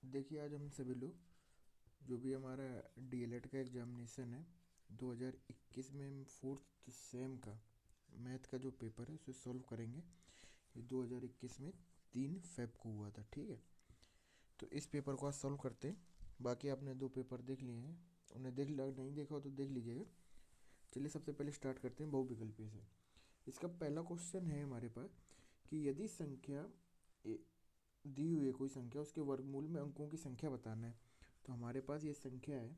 देखिए आज हम सभी लोग जो भी हमारा डीएलएड का एग्जामिनेशन है 2021 में हम फोर्थ सेम का मैथ का जो पेपर है उसे सॉल्व करेंगे। ये 2021 में 3 फेब को हुआ था, ठीक है। तो इस पेपर को आज सॉल्व करते हैं। बाकी आपने 2 पेपर देख लिए हैं, उन्हें नहीं देखा हो तो देख लीजिएगा। चलिए सबसे पहले स्टार्ट करते हैं बहुविकल्पीय से। इसका पहला क्वेश्चन है हमारे पास कि यदि संख्या दी हुई है, कोई संख्या, उसके वर्गमूल में अंकों की संख्या बताना है। तो हमारे पास ये संख्या है,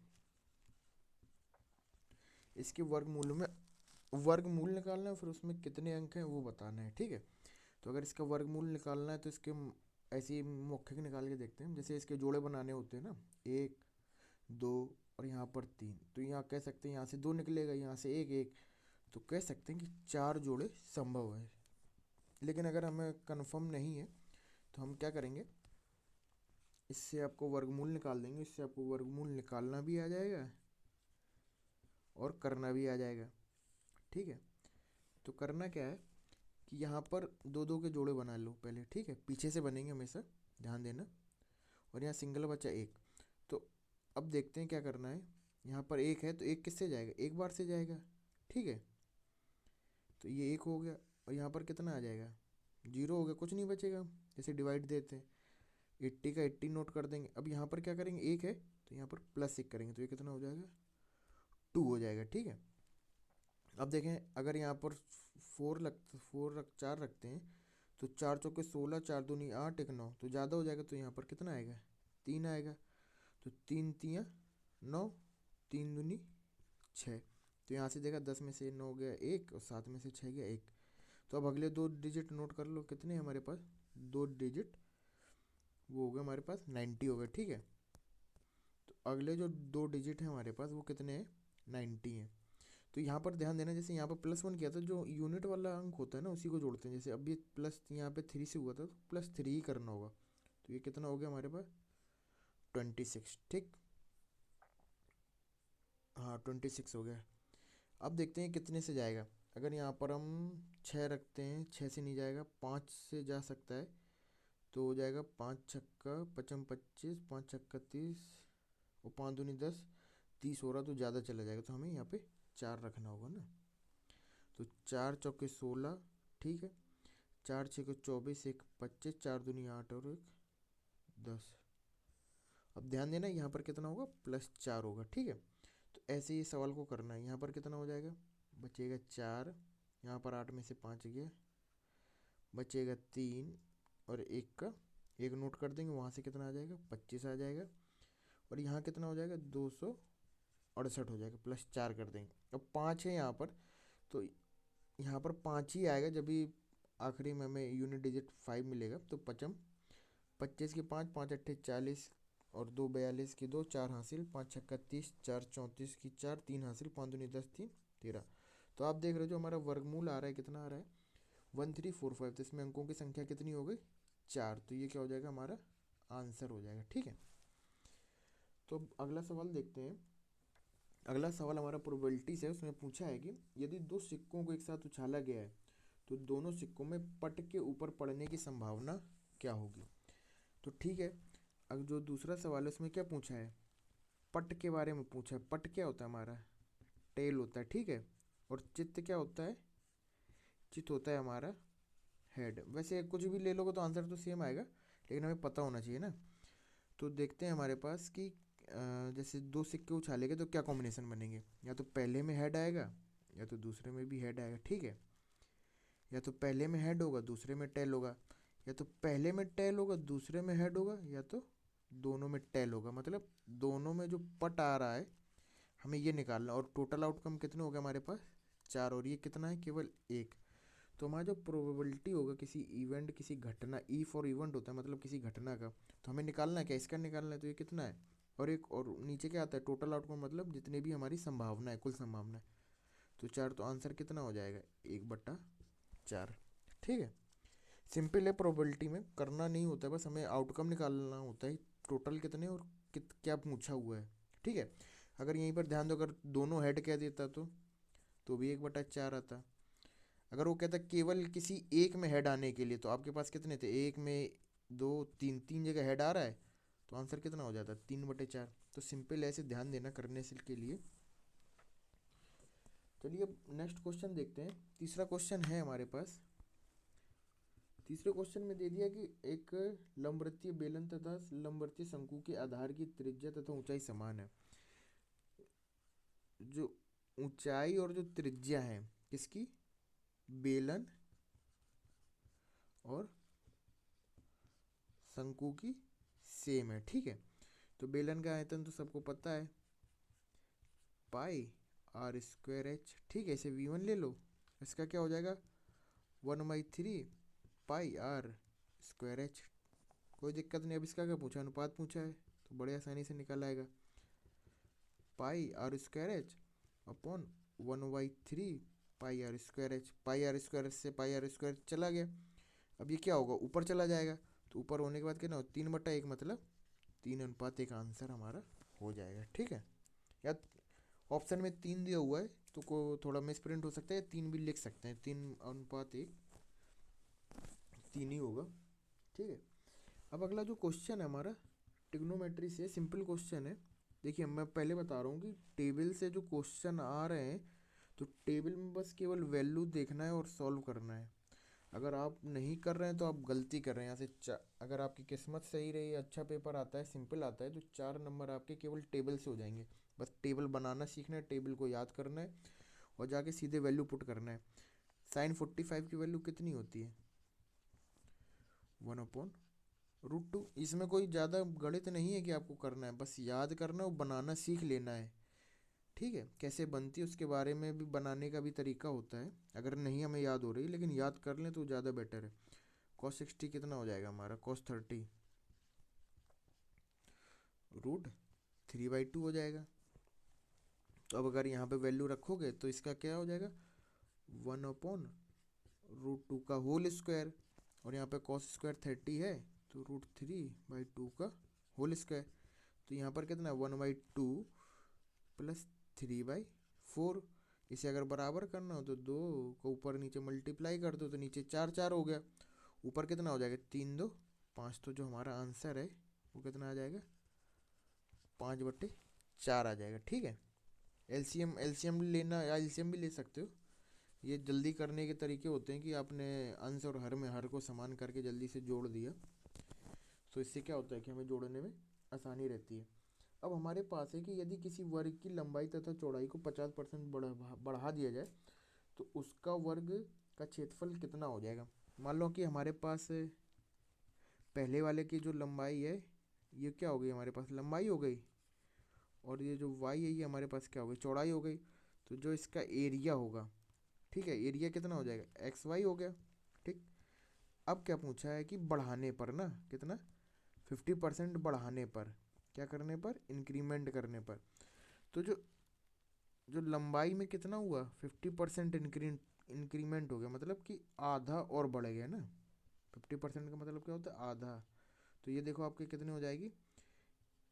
इसके वर्गमूल में वर्गमूल निकालना है, फिर उसमें कितने अंक हैं वो बताना है, ठीक है। तो अगर इसका वर्गमूल निकालना है तो इसके ऐसे ही मौखिक निकाल के देखते हैं। जैसे इसके जोड़े बनाने होते हैं ना, 1 2 और यहाँ पर 3, तो यहाँ कह सकते हैं यहाँ से 2 निकलेगा, यहाँ से 1 1, तो कह सकते हैं कि 4 जोड़े संभव है। लेकिन अगर हमें कन्फर्म नहीं है तो हम क्या करेंगे, इससे आपको वर्गमूल निकाल देंगे। इससे आपको वर्गमूल निकालना भी आ जाएगा और करना भी आ जाएगा, ठीक है। तो करना क्या है कि यहाँ पर 2 2 के जोड़े बना लो पहले, ठीक है। पीछे से बनेंगे हमेशा, ध्यान देना। और यहाँ सिंगल बचा 1। तो अब देखते हैं क्या करना है। यहाँ पर 1 है तो 1 किससे जाएगा, एक बार से जाएगा, ठीक है। तो ये 1 हो गया और यहाँ पर कितना आ जाएगा, 0 हो गया, कुछ नहीं बचेगा। जैसे डिवाइड देते हैं, 80 का 80 नोट कर देंगे। अब यहाँ पर क्या करेंगे, 1 है तो यहाँ पर +1 करेंगे तो ये कितना हो जाएगा, 2 हो जाएगा, ठीक है। अब देखें, अगर यहाँ पर 4 रखते हैं तो 4 चौके 16, 4 दूनी 8, 1 9, तो ज़्यादा हो जाएगा। तो यहाँ पर कितना आएगा, 3 आएगा। तो 3 तियाँ 9, 3 दूनी 6। तो यहाँ से देखा 10 में से 9 गया 1 और 7 में से 6 गया 1। तो अब अगले 2 डिजिट नोट कर लो, कितने हैं हमारे पास, 2 डिजिट, वो हो गए हमारे पास 90 हो गए, ठीक है। तो अगले जो 2 डिजिट हैं हमारे पास वो कितने हैं, 90 हैं। तो यहाँ पर ध्यान देना, जैसे यहाँ पर +1 किया था, जो यूनिट वाला अंक होता है ना उसी को जोड़ते हैं। जैसे अब ये प्लस यहाँ पे 3 से हुआ था तो +3 ही करना होगा। तो ये कितना हो गया हमारे पास, 26, ठीक। हाँ 26 हो गया। अब देखते हैं कितने से जाएगा। अगर यहाँ पर हम 6 रखते हैं, 6 से नहीं जाएगा, 5 से जा सकता है। तो हो जाएगा 5 छक्का 55 25, 5 छक्का 30 और 5 दूनी 10, 30 हो रहा तो ज़्यादा चला जाएगा। तो हमें यहाँ पे 4 रखना होगा ना। तो 4 चौके 16, ठीक है। 4 छः 24, 1 25, 4 दूनी 8 और 1 10। अब ध्यान देना यहाँ पर कितना होगा, +4 होगा, ठीक है। तो ऐसे ही सवाल को करना है। यहाँ पर कितना हो जाएगा, बचेगा 4, यहाँ पर 8 में से 5 गया, बचेगा 3 और 1 का 1 नोट कर देंगे, वहाँ से कितना आ जाएगा, 25 आ जाएगा। और यहाँ कितना हो जाएगा, 268 हो जाएगा, +4 कर देंगे। अब 5 है यहाँ पर, तो यहाँ पर 5 ही आएगा जब भी आखिरी में हमें यूनिट डिजिट 5 मिलेगा। तो 25 की 5, 5 अट्ठे 40 और 2 42 की 2, 4 हासिल, 5 छक्का 30, 4 34 की 4, 3 हासिल, 5 दूनी 10, 3 13। तो आप देख रहे हो जो हमारा वर्गमूल आ रहा है, कितना आ रहा है, 1345। तो इसमें अंकों की संख्या कितनी हो गई, 4। तो ये क्या हो जाएगा, हमारा आंसर हो जाएगा, ठीक है। तो अब अगला सवाल देखते हैं। अगला सवाल हमारा प्रोबेबिलिटी से है। उसमें पूछा है कि यदि 2 सिक्कों को एक साथ उछाला गया है तो दोनों सिक्कों में पट के ऊपर पड़ने की संभावना क्या होगी। तो ठीक है, अब जो दूसरा सवाल है उसमें क्या पूछा है, पट के बारे में पूछा है। पट क्या होता है, हमारा टेल होता है, ठीक है। और चित्त क्या होता है, चित्त होता है हमारा हेड। वैसे कुछ भी ले लोगे तो आंसर तो सेम आएगा, लेकिन हमें पता होना चाहिए ना। तो देखते हैं हमारे पास कि जैसे 2 सिक्के उछाले गए तो क्या कॉम्बिनेशन बनेंगे। या तो पहले में हेड आएगा या तो दूसरे में भी हेड आएगा, ठीक है। या तो पहले में हेड होगा दूसरे में टेल होगा, या तो पहले में टेल होगा दूसरे में हेड होगा, या तो दोनों में टेल होगा। मतलब दोनों में जो पट आ रहा है हमें ये निकालना। और टोटल आउटकम कितने हो गए हमारे पास, 4। और ये कितना है, केवल 1। तो हमारा जो प्रोबेबिलिटी होगा किसी इवेंट, किसी घटना, ई फॉर इवेंट होता है मतलब किसी घटना का, तो हमें निकालना है क्या, इसका निकालना है। तो ये कितना है, और एक और नीचे क्या आता है, टोटल आउटकम मतलब जितने भी हमारी संभावना है, कुल संभावना है। तो 4, तो आंसर कितना हो जाएगा, 1/4, ठीक है। सिंपल है, प्रोबेबिलिटी में करना नहीं होता है, बस हमें आउटकम निकालना होता है, टोटल कितने और क्या पूछा हुआ है, ठीक है। अगर यहीं पर ध्यान दो, अगर दोनों हेड कह देता तो भी 1/4 आता। अगर वो कहता केवल किसी एक में हेड आने के लिए, तो आपके पास कितने थे, एक में 2 3, 3 जगह हेड आ रहा है, तो आंसर कितना हो जाता है 3/4। तो सिंपल ऐसे ध्यान देना करने से के लिए। चलिए अब नेक्स्ट क्वेश्चन देखते हैं। तीसरा क्वेश्चन है हमारे पास। तीसरे क्वेश्चन में दे दिया कि एक लंबवृत्तीय बेलन तथा लंबवृत्तीय शंकु के आधार की त्रिज्या तथा ऊंचाई समान है। जो ऊंचाई और जो त्रिज्या है किसकी, बेलन और शंकु की सेम है। ठीक है, तो बेलन का आयतन तो सबको पता है, पाई आर स्क्वायर एच। ठीक है, इसे V1 ले लो। इसका क्या हो जाएगा 1/3 पाई आर स्क्वायर एच। कोई दिक्कत नहीं। अब इसका क्या पूछा, अनुपात पूछा है, तो बड़े आसानी से निकल आएगा। Pi R square H upon 1/3 pi R square H. Pi R square से पाई आर स्क्वायर चला गया। अब ये क्या होगा, ऊपर चला जाएगा। तो ऊपर होने के बाद क्या ना 3/1 मतलब 3:1 आंसर हमारा हो जाएगा। ठीक है, या ऑप्शन में 3 दिया हुआ है तो को थोड़ा मिस प्रिंट हो सकता है, 3 भी लिख सकते हैं। 3:1 3 ही होगा। ठीक है, अब अगला जो क्वेश्चन है हमारा ट्रिग्नोमेट्री से, सिंपल क्वेश्चन है। देखिए मैं पहले बता रहा हूँ कि टेबल से जो क्वेश्चन आ रहे हैं तो टेबल में बस केवल वैल्यू देखना है और सॉल्व करना है। अगर आप नहीं कर रहे हैं तो आप गलती कर रहे हैं। यहाँ से अगर आपकी किस्मत सही रही, अच्छा पेपर आता है, सिंपल आता है, तो 4 नंबर आपके केवल टेबल से हो जाएंगे। बस टेबल बनाना सीखना है, टेबल को याद करना है और जाके सीधे वैल्यू पुट करना है। साइन 45 की वैल्यू कितनी होती है 1/√2। इसमें कोई ज़्यादा गणित नहीं है कि आपको करना है, बस याद करना है और बनाना सीख लेना है। ठीक है, कैसे बनती है उसके बारे में भी, बनाने का भी तरीका होता है। अगर नहीं हमें याद हो रही लेकिन याद कर लें तो ज़्यादा बेटर है। cos 60 कितना हो जाएगा हमारा, cos 30 √3/2 हो जाएगा। तो अब अगर यहाँ पे वैल्यू रखोगे तो इसका क्या हो जाएगा 1/√2 का होल स्क्वायर, और यहाँ पे cos स्क्वायर 30 है तो √3/2 का होल स्क्वायर। तो यहाँ पर कितना 1/2 प्लस 3/4। इसे अगर बराबर करना हो तो 2 को ऊपर नीचे मल्टीप्लाई कर दो तो नीचे 4 हो गया। ऊपर कितना हो जाएगा 3 2 5। तो जो हमारा आंसर है वो कितना आ जाएगा 5/4 आ जाएगा। ठीक है, एलसीएम लेना या एलसीएम भी ले सकते हो। ये जल्दी करने के तरीके होते हैं कि आपने अंश और हर में हर को समान करके जल्दी से जोड़ दिया, तो इससे क्या होता है कि हमें जोड़ने में आसानी रहती है। अब हमारे पास है कि यदि किसी वर्ग की लंबाई तथा चौड़ाई को 50% बढ़ा दिया जाए तो उसका वर्ग का क्षेत्रफल कितना हो जाएगा। मान लो कि हमारे पास पहले वाले की जो लंबाई है ये क्या हो गई, हमारे पास लंबाई हो गई, और ये जो वाई है ये हमारे पास क्या हो गई, चौड़ाई हो गई। तो जो इसका एरिया होगा, ठीक है, एरिया कितना हो जाएगा XY हो गया। ठीक, अब क्या पूछा है कि बढ़ाने पर ना कितना 50% बढ़ाने पर, क्या करने पर, इंक्रीमेंट करने पर। तो जो जो लंबाई में कितना हुआ 50% इंक्रीमेंट हो गया, मतलब कि आधा और बढ़ गया ना। 50% का मतलब क्या होता है आधा। तो ये देखो आपके कितने हो जाएगी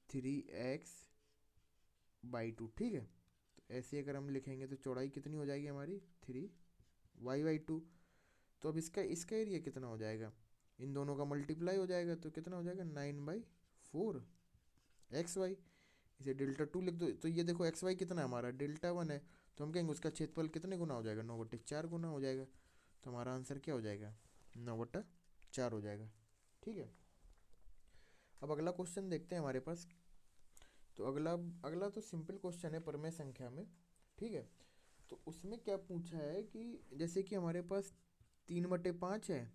3x/2। ठीक है, तो ऐसे अगर हम लिखेंगे तो चौड़ाई कितनी हो जाएगी हमारी 3y/2। तो अब इसका इसका एरिया कितना हो जाएगा, इन दोनों का मल्टीप्लाई हो जाएगा तो कितना हो जाएगा 9/4 XY। इसे डेल्टा 2 लिख दो। तो ये देखो XY कितना है हमारा डेल्टा 1 है, तो हम कहेंगे उसका क्षेत्रफल कितने गुना हो जाएगा 9/4 गुना हो जाएगा। तो हमारा आंसर क्या हो जाएगा 9/4 हो जाएगा। ठीक है, अब अगला क्वेश्चन देखते हैं हमारे पास। तो अगला अगला तो सिंपल क्वेश्चन है परमेय संख्या में। ठीक है, तो उसमें क्या पूछा है कि जैसे कि हमारे पास 3/5 है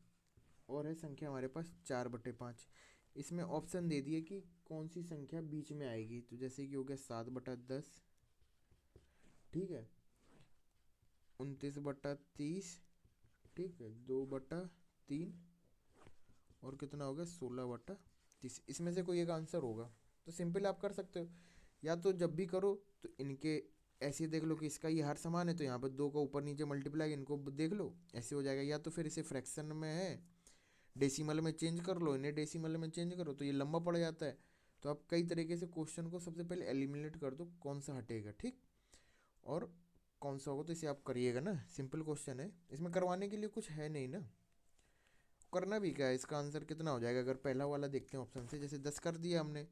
और है संख्या हमारे पास 4/5। इसमें ऑप्शन दे दिए कि कौन सी संख्या बीच में आएगी। तो जैसे कि हो गया 7/10, ठीक है, 29/30, ठीक है, 2/3, और कितना हो गया 16/30। इसमें से कोई एक आंसर होगा। तो सिंपल आप कर सकते हो, या तो जब भी करो तो इनके ऐसे देख लो कि इसका ये हर समान है तो यहाँ पर 2 का ऊपर नीचे मल्टीप्लाई इनको देख लो, ऐसे हो जाएगा। या तो फिर इसे फ्रैक्शन में है डेसिमल में चेंज कर लो, इन्हें डेसिमल में चेंज करो तो ये लंबा पड़ जाता है। तो आप कई तरीके से क्वेश्चन को सबसे पहले एलिमिनेट कर दो कौन सा हटेगा, ठीक, और कौन सा होगा, तो इसे आप करिएगा ना। सिंपल क्वेश्चन है, इसमें करवाने के लिए कुछ है नहीं ना। करना भी क्या है, इसका आंसर कितना हो जाएगा अगर पहला वाला देखते हैं ऑप्शन से, जैसे 10 कर दिया हमने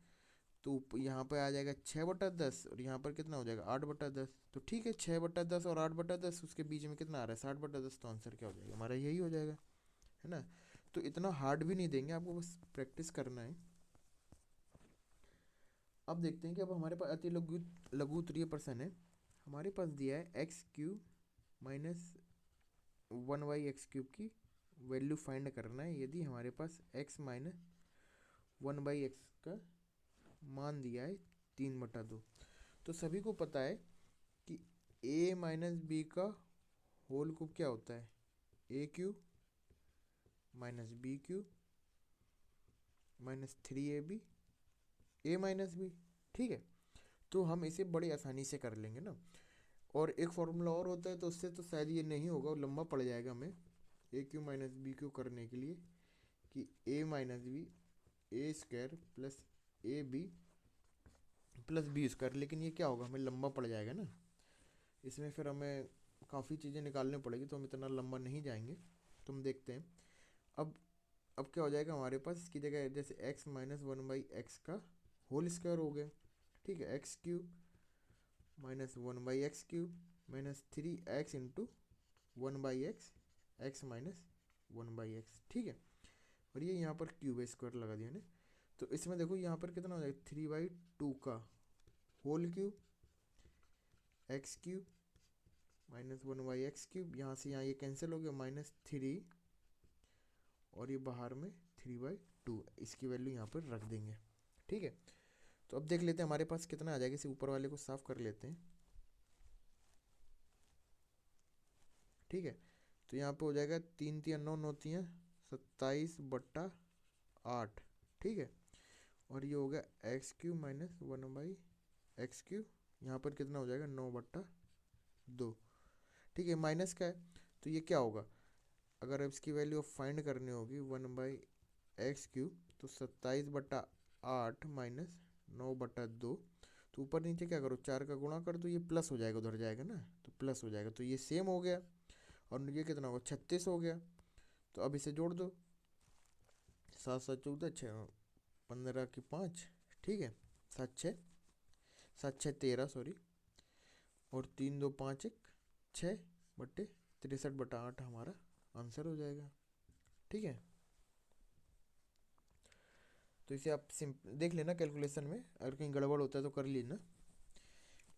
तो यहाँ पर आ जाएगा 6/10 और यहाँ पर कितना हो जाएगा 8/10। तो ठीक है 6/10 और 8/10 उसके बीच में कितना आ रहा है 60/10, तो आंसर क्या हो जाएगा हमारा यही हो जाएगा, है ना। तो इतना हार्ड भी नहीं देंगे आपको, बस प्रैक्टिस करना है। अब देखते हैं कि अब हमारे पास अति लघु लघु उत्तरीय प्रश्न है। हमारे पास दिया है x³ माइनस 1/x³ की वैल्यू फाइंड करना है यदि हमारे पास x माइनस 1/x का मान दिया है 3/2। तो सभी को पता है कि a माइनस बी का होल क्यूब क्या होता है, a³ minus b³ minus 3ab a minus B. ठीक है, तो हम इसे बड़ी आसानी से कर लेंगे ना। और एक फॉर्मूला और होता है तो उससे तो शायद ये नहीं होगा, वो लंबा पड़ जाएगा हमें a³ माइनस b³ करने के लिए, कि a minus B a² plus A B plus b²। लेकिन ये क्या होगा, हमें लंबा पड़ जाएगा ना, इसमें फिर हमें काफ़ी चीज़ें निकालनी पड़ेगी, तो हम इतना लंबा नहीं जाएंगे। तो हम देखते हैं अब क्या हो जाएगा हमारे पास, इसकी जगह जैसे x माइनस 1/x का होल स्क्वायर हो गया। ठीक है, x³ minus 1/x³ minus 3x into 1/x, x minus 1/x। ठीक है, और ये यहाँ पर क्यूब है, स्क्वायर लगा दिया ने। तो इसमें देखो यहाँ पर कितना हो जाएगा 3/2 का whole cube, x³ minus 1/x³, यहाँ से यहाँ ये कैंसिल हो गया, -3 और ये बाहर में 3/2, इसकी वैल्यू यहाँ पर रख देंगे। ठीक है, तो अब देख लेते हैं हमारे पास कितना आ जाएगा, इसे ऊपर वाले को साफ कर लेते हैं। ठीक है, तो यहाँ पे हो जाएगा 3 3 9 9 3 27/8। ठीक है, और ये हो गया x³ माइनस 1/x³, यहाँ पर कितना हो जाएगा 9/2। ठीक है, माइनस का है तो ये क्या होगा, अगर अब इसकी वैल्यू फाइंड करनी होगी 1/x³ तो 27/8 माइनस 9/2। तो ऊपर नीचे क्या करो, 4 का गुणा कर दो, ये प्लस हो जाएगा, उधर जाएगा ना तो प्लस हो जाएगा, तो ये सेम हो गया। और ये कितना होगा 36 हो गया। तो अब इसे जोड़ दो, 7 7 14 6 15 की 5। ठीक है, 7 6 13 सॉरी, और 3 2 5 1 6/63/8 हमारा आंसर हो जाएगा। ठीक है, तो इसे आप देख लेना कैलकुलेशन में, अगर कहीं गड़बड़ होता है तो कर लेना।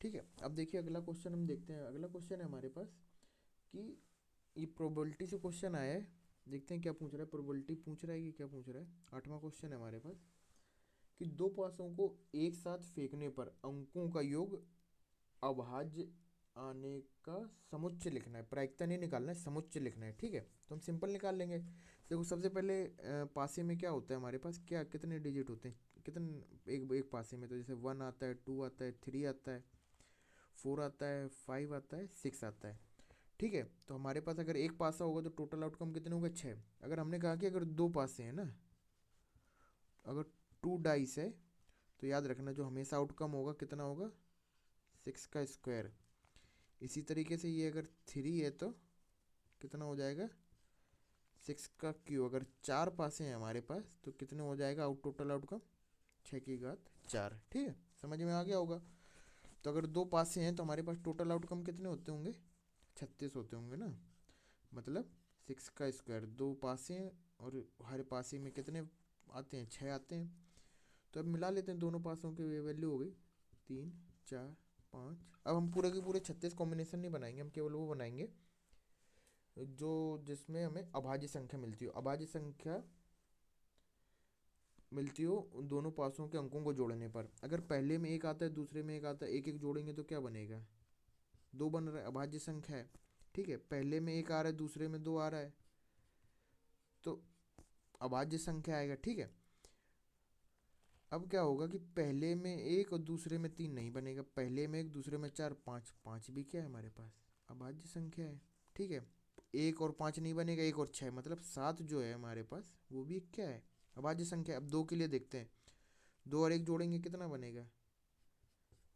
ठीक है, अब देखिए अगला क्वेश्चन हम देखते हैं। अगला क्वेश्चन है हमारे पास कि ये प्रोबेबिलिटी से क्वेश्चन आया है, देखते हैं क्या पूछ रहा है, प्रोबेबिलिटी पूछ रहा है कि क्या पूछ रहा है। 8वां क्वेश्चन है हमारे पास कि दो पासों को एक साथ फेंकने पर अंकों का योग अभाज्य आने का समुच्चय लिखना है, प्रायिकता नहीं निकालना है, समुच्चय लिखना है। ठीक है, तो हम सिंपल निकाल लेंगे। देखो सबसे पहले पासे में क्या होता है हमारे पास, क्या कितने डिजिट होते हैं, कितने एक पासे में, तो जैसे 1 आता है, 2 आता है, 3 आता है, 4 आता है, 5 आता है, 6 आता है। ठीक है, तो हमारे पास अगर एक पासा होगा तो टोटल आउटकम कितने होंगे 6। अगर हमने कहा कि अगर दो पासे हैं ना, अगर 2 डाइस है तो याद रखना जो हमेशा आउटकम होगा कितना होगा 6 का स्क्वायर। इसी तरीके से ये अगर 3 है तो कितना हो जाएगा 6 का क्यूब। अगर 4 पासे हैं हमारे पास तो कितने हो जाएगा टोटल आउटकम 6 की घात 4। ठीक है, समझ में आ गया होगा। तो अगर दो पासे हैं तो हमारे पास टोटल आउटकम कितने होते होंगे 36 होते होंगे ना, मतलब 6 का स्क्वायर, दो पासे हैं और हर पासे में कितने आते हैं 6 आते हैं। तो अब मिला लेते हैं दोनों पासों की वैल्यू हो गई 3 4 5। अब हम पूरे के पूरे 36 कॉम्बिनेशन नहीं बनाएंगे, हम केवल वो बनाएंगे जो जिसमें हमें अभाज्य संख्या मिलती हो, अभाज्य संख्या मिलती हो उन दोनों पासों के अंकों को जोड़ने पर। अगर पहले में एक आता है दूसरे में एक आता है, एक एक जोड़ेंगे तो क्या बनेगा 2 बन रहा है, अभाज्य संख्या है। ठीक है, पहले में एक आ रहा है दूसरे में 2 आ रहा है तो अभाज्य संख्या आएगा। ठीक है, अब क्या होगा कि पहले में एक और दूसरे में 3 नहीं बनेगा, पहले में एक दूसरे में 4 5, 5 भी क्या है हमारे पास अभाज्य संख्या है। ठीक है, एक और 5 नहीं बनेगा, एक और 6 मतलब 7 जो है हमारे पास वो भी क्या है अभाज्य संख्या। अब 2 के लिए देखते हैं, 2 और 1 जोड़ेंगे कितना बनेगा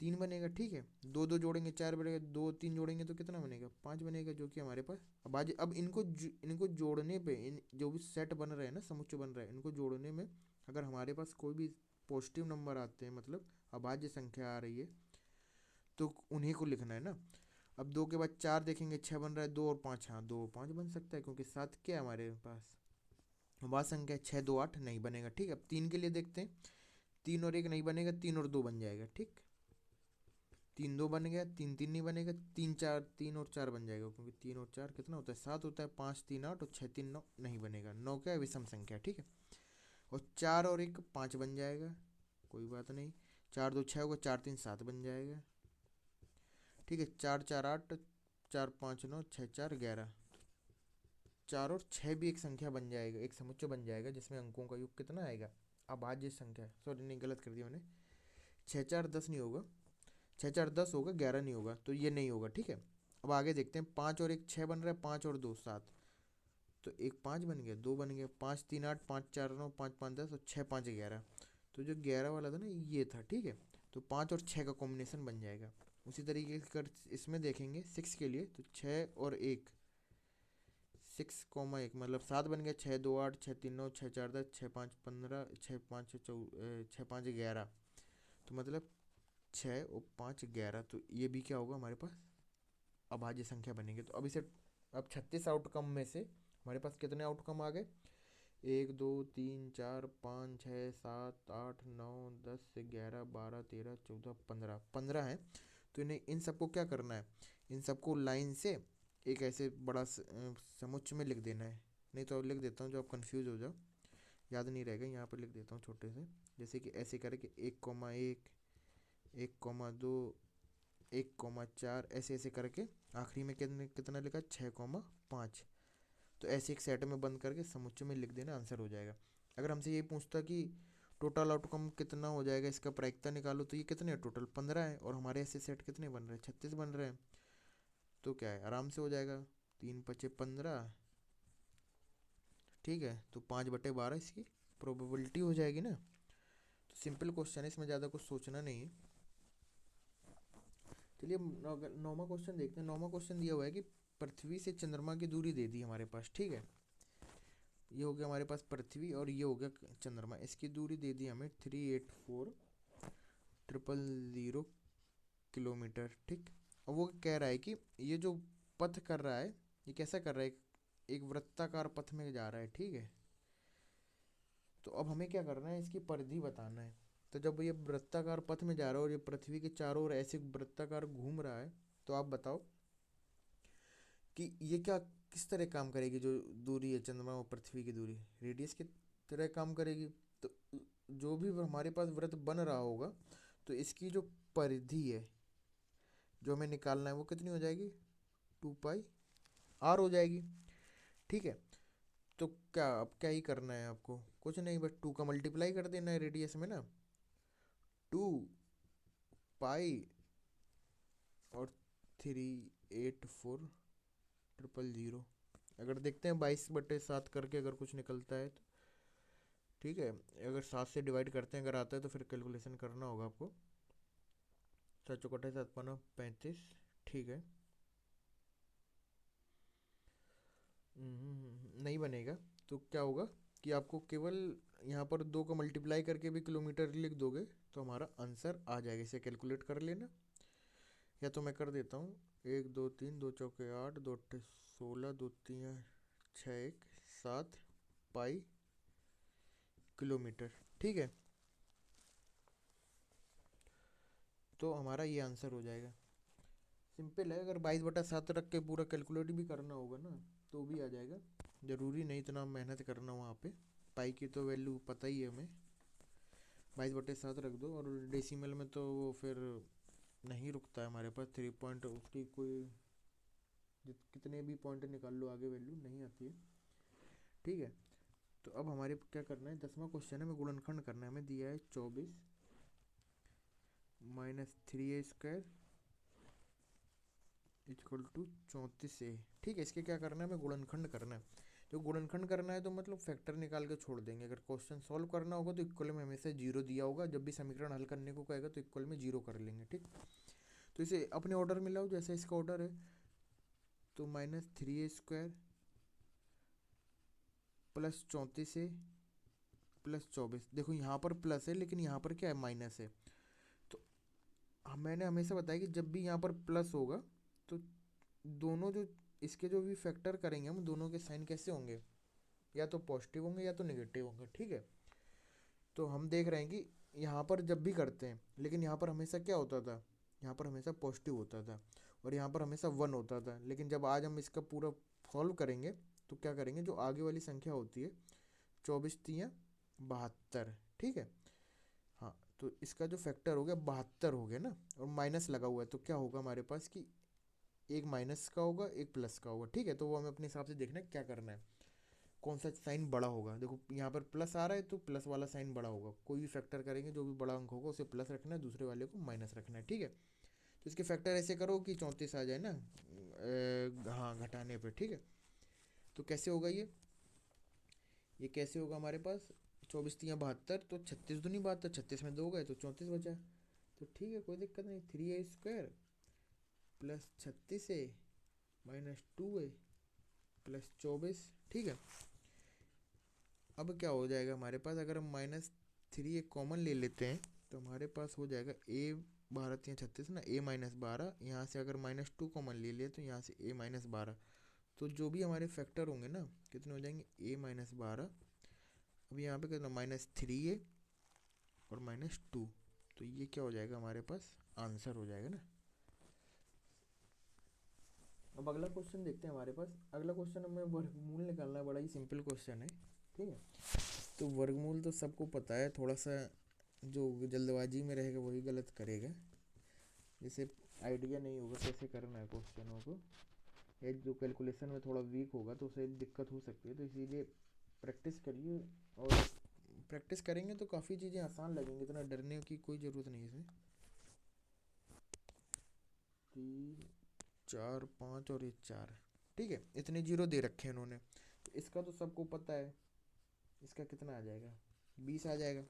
3 बनेगा, ठीक है। दो दो जोड़ेंगे 4 बनेगा, 2 3 जोड़ेंगे तो कितना बनेगा, 5 बनेगा, जो कि हमारे पास। अब इनको जोड़ने पे, इन जो भी सेट बन रहे हैं ना, समुच्चय बन रहा है, इनको जोड़ने में अगर हमारे पास कोई भी पॉजिटिव नंबर आते हैं, मतलब अभाज्य संख्या आ रही है, तो उन्हीं को लिखना है ना। अब 2 के बाद 4 देखेंगे, 6 बन रहा है, 2 और 5, हाँ 2 और 5 बन सकता है, क्योंकि 7 क्या है हमारे पास अभाज्य संख्या, 6 2 8 नहीं बनेगा, ठीक है। अब 3 के लिए देखते हैं, 3 और 1 नहीं बनेगा, 3 और 2 बन जाएगा, ठीक। 3 2 बन गया, 3 3 नहीं बनेगा, 3 4, 3 और 4 बन जाएगा, क्योंकि 3 और 4 कितना होता है, 7 होता है। 5 3 8 और 6 3 9 नहीं बनेगा, 9 क्या है, विषम संख्या, ठीक है। और 4 और 1 5 बन जाएगा, कोई बात नहीं। 4 2 6 होगा, 4 3 7 बन जाएगा, ठीक है। 4 4 8, 4 5 9, 6 4 11। 4 और 6 भी एक संख्या बन जाएगा, एक समुच्चय बन जाएगा, जिसमें अंकों का योग कितना आएगा, अभाज्य संख्या, सॉरी नहीं गलत कर दिया मैंने, 6 4 10 नहीं होगा, 6 4 10 होगा, 11 नहीं होगा, तो ये नहीं होगा, ठीक है। अब आगे देखते हैं, 5 और 1 6 बन रहा है, 5 और 2 7, तो एक 5 बन गया, 2 बन गया, 5 3 8, 5 4 9, 5 5 10 और 6 5 11। तो जो 11 वाला था ना, ये था, ठीक है। तो 5 और 6 का कॉम्बिनेशन बन जाएगा। उसी तरीके से कर इसमें देखेंगे 6 के लिए, तो 6 और 1, 6 1 मतलब 7 बन गया, 6 2 8, 6 3 9, 6 4 10, 6 5 15, 6 5 6 5 11। तो मतलब 6 और 5 11, तो ये भी क्या होगा हमारे पास, अभाज्य संख्या बनेंगे। तो अब इसे, अब 36 आउटकम में से हमारे पास कितने आउटकम आ गए, 1 2 3 4 5 6 7 8 9 10 11 12 13 14 15, 15 है। तो इन्हें, इन सबको क्या करना है, इन सबको लाइन से एक ऐसे बड़ा समुच्चय में लिख देना है। नहीं तो लिख देता हूँ, जो आप कंफ्यूज हो जाओ, याद नहीं रहेगा, यहाँ पर लिख देता हूँ छोटे से, जैसे कि ऐसे करके 1 1 1 1 4 ऐसे ऐसे करके आखिरी में कितना लिखा, 6 5। तो ऐसे एक सेट में बंद करके समुच्चय में लिख देना, आंसर हो जाएगा। अगर हमसे ये पूछता कि टोटल आउटकम कितना हो जाएगा, इसका प्रायिकता निकालो, तो ये कितने हैं, टोटल 15 है, और हमारे ऐसे सेट कितने बन रहे हैं, 36 बन रहे हैं। तो क्या है, आराम से हो जाएगा, 3 5 15, ठीक है। तो 5/12 इसकी प्रोबेबिलिटी हो जाएगी ना। तो सिंपल क्वेश्चन है, इसमें ज़्यादा कुछ सोचना नहीं है। चलिए 9वां क्वेश्चन देखते हैं। 9वां क्वेश्चन दिया हुआ है कि पृथ्वी से चंद्रमा की दूरी दे दी हमारे पास, ठीक है। ये हो गया हमारे पास पृथ्वी, और ये हो गया चंद्रमा, इसकी दूरी दे दी हमें 384,000 किलोमीटर, ठीक। और वो कह रहा है कि ये जो पथ कर रहा है, ये कैसा कर रहा है, एक वृत्ताकार पथ में जा रहा है, ठीक है। तो अब हमें क्या करना है, इसकी परिधि बताना है। तो जब ये वृत्ताकार पथ में जा रहा है और ये पृथ्वी के चारों ओर ऐसे वृत्ताकार घूम रहा है, तो आप बताओ कि ये क्या, किस तरह काम करेगी, जो दूरी है चंद्रमा और पृथ्वी की दूरी, रेडियस की तरह काम करेगी। तो जो भी हमारे पास वृत्त बन रहा होगा, तो इसकी जो परिधि है जो हमें निकालना है, वो कितनी हो जाएगी, 2πr हो जाएगी, ठीक है। तो क्या, अब क्या ही करना है आपको, कुछ नहीं, बस 2 का मल्टीप्लाई कर देना है रेडियस में ना, 2 पाई और 384,000। अगर देखते हैं 22/7 करके अगर कुछ निकलता है तो ठीक है। अगर 7 से डिवाइड करते हैं अगर आता है, तो फिर कैलकुलेशन करना होगा आपको। 7 चौकटे 7 5 35, ठीक है। नहीं बनेगा। तो क्या होगा कि आपको केवल यहाँ पर 2 का मल्टीप्लाई करके भी किलोमीटर लिख दोगे, तो हमारा आंसर आ जाएगा। इसे कैलकुलेट कर लेना, या तो मैं कर देता हूँ, 1 2 3 2 चौके 8, 2 8 16, 2 3 6 1 7 पाई किलोमीटर, ठीक है। तो हमारा ये आंसर हो जाएगा। सिंपल है, अगर 22/7 रख के पूरा कैलकुलेट भी करना होगा ना, तो भी आ जाएगा। ज़रूरी नहीं इतना मेहनत करना वहाँ पे। पाई की तो वैल्यू पता ही है हमें, 22/7 रख दो। और डेसिमल में तो वो फिर नहीं रुकता है हमारे पास, 3 पॉइंट उसकी कोई कितने भी पॉइंट निकाल लो आगे वैल्यू नहीं आती है, ठीक है। तो अब हमारे क्या करना है, 10वां क्वेश्चन है, हमें गुणनखंड करना है। हमें दिया है 24 -3a² इक्वल टू 34a, ठीक है। इसके क्या करना है, हमें गुणनखंड करना है। जो गुणनखंड करना है तो मतलब फैक्टर निकाल के छोड़ देंगे। अगर क्वेश्चन सॉल्व करना होगा तो इक्वल में हमेशा जीरो दिया होगा, जब भी समीकरण हल करने को कहेगा तो इक्वल में जीरो कर लेंगे। ठीक, तो इसे अपने ऑर्डर में लाओ, जैसे इसका ऑर्डर है तो -3a² प्लस 34 प्लस 24। देखो यहाँ पर प्लस है लेकिन यहाँ पर क्या है, माइनस है। तो मैंने हमेशा बताया कि जब भी यहाँ पर प्लस होगा तो दोनों जो इसके जो भी फैक्टर करेंगे हम, दोनों के साइन कैसे होंगे, या तो पॉजिटिव होंगे या तो नेगेटिव होंगे। ठीक है, तो हम देख रहे हैं कि यहाँ पर जब भी करते हैं, लेकिन यहाँ पर हमेशा क्या होता था, यहाँ पर हमेशा पॉजिटिव होता था और यहाँ पर हमेशा 1 होता था। लेकिन जब आज हम इसका पूरा सॉल्व करेंगे तो क्या करेंगे, जो आगे वाली संख्या होती है 24×3 = 72। ठीक है, हाँ, तो इसका जो फैक्टर हो गया 72 हो गया ना, और माइनस लगा हुआ है तो क्या होगा हमारे पास कि एक माइनस का होगा एक प्लस का होगा। ठीक है, तो वो हमें अपने हिसाब से देखना है क्या करना है, कौन सा साइन बड़ा होगा। देखो यहाँ पर प्लस आ रहा है तो प्लस वाला साइन बड़ा होगा। कोई भी फैक्टर करेंगे जो भी बड़ा अंक होगा उसे प्लस रखना है, दूसरे वाले को माइनस रखना है। ठीक है, तो इसके फैक्टर ऐसे करो कि 34 आ जाए ना, हाँ, घटाने पे। ठीक है, तो कैसे होगा ये कैसे होगा हमारे पास, 24×3 = 72, तो 36×2 = 72, 36 में 2 गए तो 34 बचा। तो ठीक है, कोई दिक्कत नहीं, 3a² plus 36a minus 2a plus 24। ठीक है, अब क्या हो जाएगा हमारे पास, अगर हम -3 एक कॉमन ले लेते हैं तो हमारे पास हो जाएगा a 12×3 = 36 ना, a-12। यहाँ से अगर -2 कॉमन ले लिए तो यहाँ से a-12। तो जो भी हमारे फैक्टर होंगे ना, कितने हो जाएंगे, a-12। अब यहाँ पे कितना, -3a और -2। तो ये क्या हो जाएगा हमारे पास, आंसर हो जाएगा ना। अब अगला क्वेश्चन देखते हैं हमारे पास। अगला क्वेश्चन हमें वर्गमूल निकालना है, बड़ा ही सिंपल क्वेश्चन है। ठीक है, तो वर्गमूल तो सबको पता है, थोड़ा सा जो जल्दबाजी में रहेगा वही गलत करेगा, जैसे आइडिया नहीं होगा कैसे करना है क्वेश्चनों को, या जो कैलकुलेशन में थोड़ा वीक होगा तो उसे दिक्कत हो सकती है। तो इसीलिए प्रैक्टिस करिए, और प्रैक्टिस करेंगे तो काफ़ी चीज़ें आसान लगेंगी, इतना डरने की कोई ज़रूरत नहीं है इसमें। 3, 4, 5 और ये 4। ठीक है, इतने जीरो दे रखे हैं इन्होंने, तो इसका तो सबको पता है, इसका कितना आ जाएगा, 20 आ जाएगा।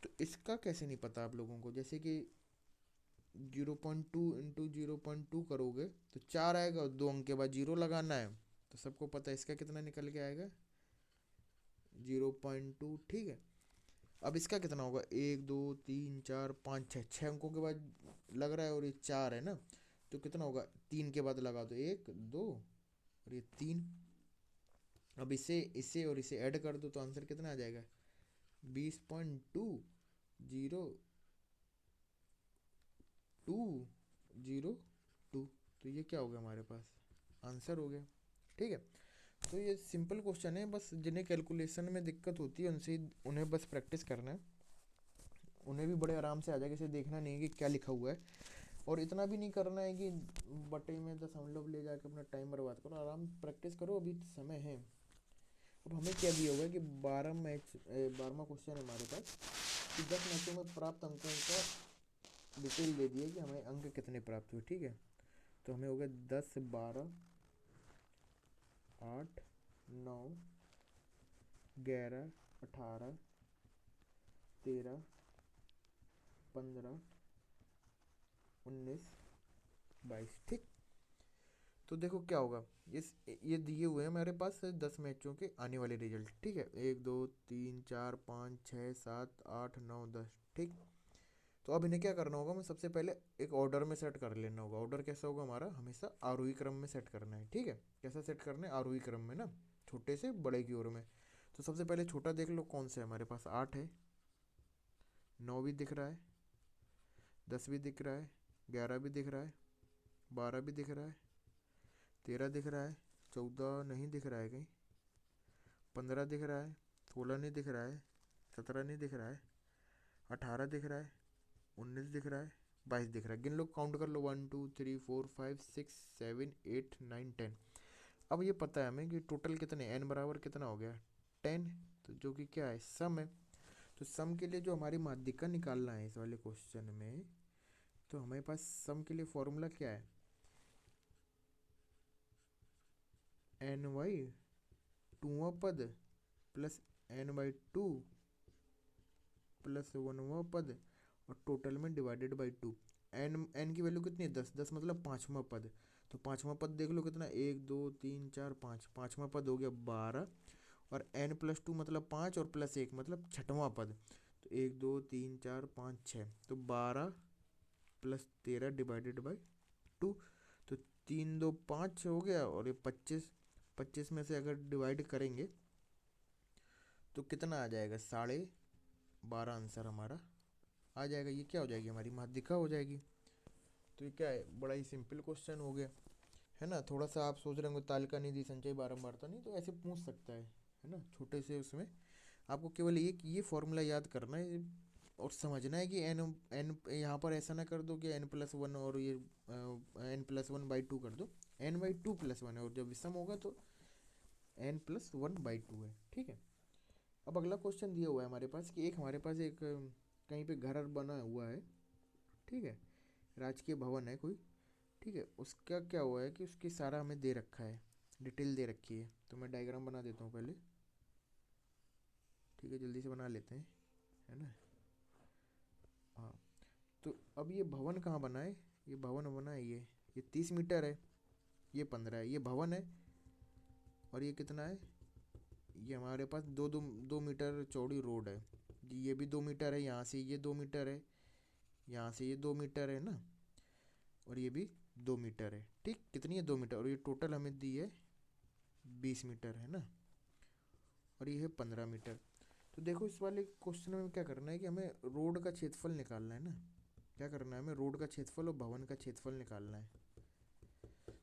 तो इसका कैसे नहीं पता आप लोगों को, जैसे कि 0.2 इंटू 0.2 करोगे तो 4 आएगा, और 2 अंक के बाद जीरो लगाना है, तो सबको पता है इसका कितना निकल के आएगा, 0.2। ठीक है, अब इसका कितना होगा, 1 2 3 4 5 6, 6 अंकों के बाद लग रहा है, और ये 4 है ना, तो कितना होगा, 3 के बाद लगा दो, 1 2 और ये 3। अब इसे इसे और इसे ऐड कर दो तो आंसर कितना आ जाएगा, 20.202। तो ये क्या हो गया हमारे पास, आंसर हो गया। ठीक है, तो ये सिंपल क्वेश्चन है, बस जिन्हें कैलकुलेशन में दिक्कत होती है उनसे उन्हें बस प्रैक्टिस करना है, उन्हें भी बड़े आराम से आ जाएगा। इसे देखना नहीं है कि क्या लिखा हुआ है, और इतना भी नहीं करना है कि बटे में दशमलव ले जाकर अपना टाइम बर्बाद करो, आराम प्रैक्टिस करो, अभी समय है। अब हमें क्या दिया हुआ है कि 12वां क्वेश्चन है हमारे पास, कि 10 मैचों में प्राप्त अंकों का डिटेल दे दिए कि हमें अंक कितने प्राप्त हुए। ठीक है, तो हमें हो गया 10 12 8 9 11 18 13 15 19 22। ठीक, तो देखो क्या होगा, ये दिए हुए हैं हमारे पास 10 मैचों के आने वाले रिजल्ट। ठीक है, 1 2 3 4 5 6 7 8 9 10। ठीक, तो अब इन्हें क्या करना होगा, हमें सबसे पहले एक ऑर्डर में सेट कर लेना होगा। ऑर्डर कैसा होगा हमारा, हमेशा आरोही क्रम में सेट करना है। ठीक है, कैसा सेट करना है, आरोही क्रम में ना, छोटे से बड़े की ओर में। तो सबसे पहले छोटा देख लो कौन सा है हमारे पास, 8 है, 9 भी दिख रहा है, 10 भी दिख रहा है, 11 भी दिख रहा है, 12 भी दिख रहा है, 13 दिख रहा है, 14 नहीं दिख रहा है कहीं, 15 दिख रहा है, 16 नहीं दिख रहा है, 17 नहीं दिख रहा है, 18 दिख रहा है, 19 दिख रहा है, 22 दिख रहा है। गिन लो, काउंट कर लो, 1 2 3 4 5 6 7 8 9 10। अब ये पता है हमें कि टोटल कितने, n बराबर कितना हो गया, 10। तो जो कि क्या है, सम है। तो सम के लिए जो हमारी माध्यिका निकालना है इस वाले क्वेश्चन में, तो हमारे पास सम के लिए फॉर्मूला क्या है, ny टूवा पद प्लस n/2 प्लस 1वां पद और टोटल में डिवाइडेड बाई 2। एन की वैल्यू कितनी है? 10। 10 मतलब पाँचवा पद। तो पाँचवा पद देख लो कितना, 1 2 3 4 5, पाँचवा पद हो गया 12। और n+2 मतलब 5 और +1 मतलब छठवां पद। तो 1 2 3 4 5 6, तो 12 + 13 डिवाइडेड बाई 2। तो 3 2 5 हो गया, और ये 25। 25 में से अगर डिवाइड करेंगे तो कितना आ जाएगा? 12.5 आंसर हमारा आ जाएगा। ये क्या हो जाएगी? हमारी माध्यिका हो जाएगी। तो ये क्या है? बड़ा ही सिंपल क्वेश्चन हो गया, है ना। थोड़ा सा आप सोच रहे होंगे तालिका निधि संचय बारंबारता, नहीं तो ऐसे पूछ सकता है ना, छोटे से उसमें। आपको केवल ये फॉर्मूला याद करना है और समझना है कि एन एन यहाँ पर ऐसा ना कर दो कि n+1 और ये n+1/2 कर दो। n/2+1 है, और जब विषम होगा तो n+1/2 है, ठीक है। अब अगला क्वेश्चन दिया हुआ है हमारे पास कि हमारे पास एक कहीं पे घर बना हुआ है, ठीक है, राजकीय भवन है कोई, ठीक है। उसका क्या हुआ है कि उसकी सारा हमें दे रखा है, डिटेल दे रखी है। तो मैं डायग्राम बना देता हूँ पहले, ठीक है, जल्दी से बना लेते हैं, है ना। हाँ, तो अब ये भवन कहाँ बना है? ये भवन बना है, ये 30 मीटर है, ये 15 है, ये भवन है। और ये कितना है? ये हमारे पास 2 मीटर चौड़ी रोड है। ये भी 2 मीटर है, यहाँ से ये 2 मीटर है, यहाँ से ये 2 मीटर है ना, और ये भी 2 मीटर है, ठीक। कितनी है? 2 मीटर। और ये टोटल हमें दी है 20 मीटर, है ना। और ये है 15 मीटर। तो देखो इस वाले क्वेश्चन में क्या करना है कि हमें रोड का क्षेत्रफल निकालना है ना। क्या करना है? हमें रोड का क्षेत्रफल और भवन का क्षेत्रफल निकालना है।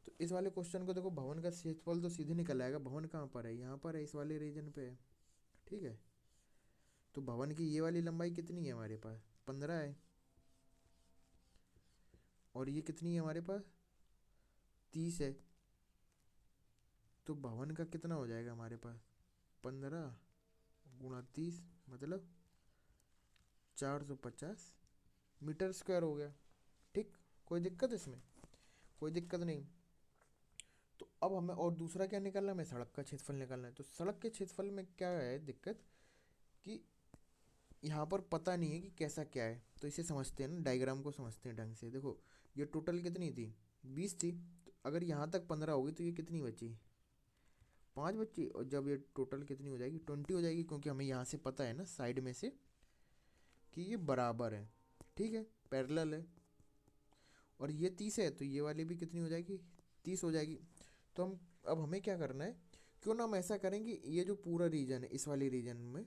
तो इस वाले क्वेश्चन को देखो, भवन का क्षेत्रफल तो सीधे निकल आएगा। भवन कहाँ पर है? यहाँ पर है, इस वाले रीजन पे है, ठीक है। तो भवन की ये वाली लंबाई कितनी है हमारे पास? 15 है। और ये कितनी है हमारे पास? 30 है। तो भवन का कितना हो जाएगा हमारे पास? 15 × 30 मतलब 450 मीटर स्क्वायर हो गया, ठीक। कोई दिक्कत इसमें? कोई दिक्कत नहीं। तो अब हमें और दूसरा क्या निकालना है? हमें सड़क का क्षेत्रफल निकालना है। तो सड़क के क्षेत्रफल में क्या है दिक्कत कि यहाँ पर पता नहीं है कि कैसा क्या है। तो इसे समझते हैं ना, डायग्राम को समझते हैं ढंग से। देखो ये टोटल कितनी थी? 20 थी। तो अगर यहाँ तक 15 होगी तो ये कितनी बची? 5 बची। और जब ये टोटल कितनी हो जाएगी? 20 हो जाएगी, क्योंकि हमें यहाँ से पता है ना साइड में से कि ये बराबर है, ठीक है, पैरेलल है। और ये 30 है, तो ये वाली भी कितनी हो जाएगी? 30 हो जाएगी। तो हम अब हमें क्या करना है, क्यों ना हम ऐसा करेंगे, ये जो पूरा रीजन है, इस वाले रीजन में,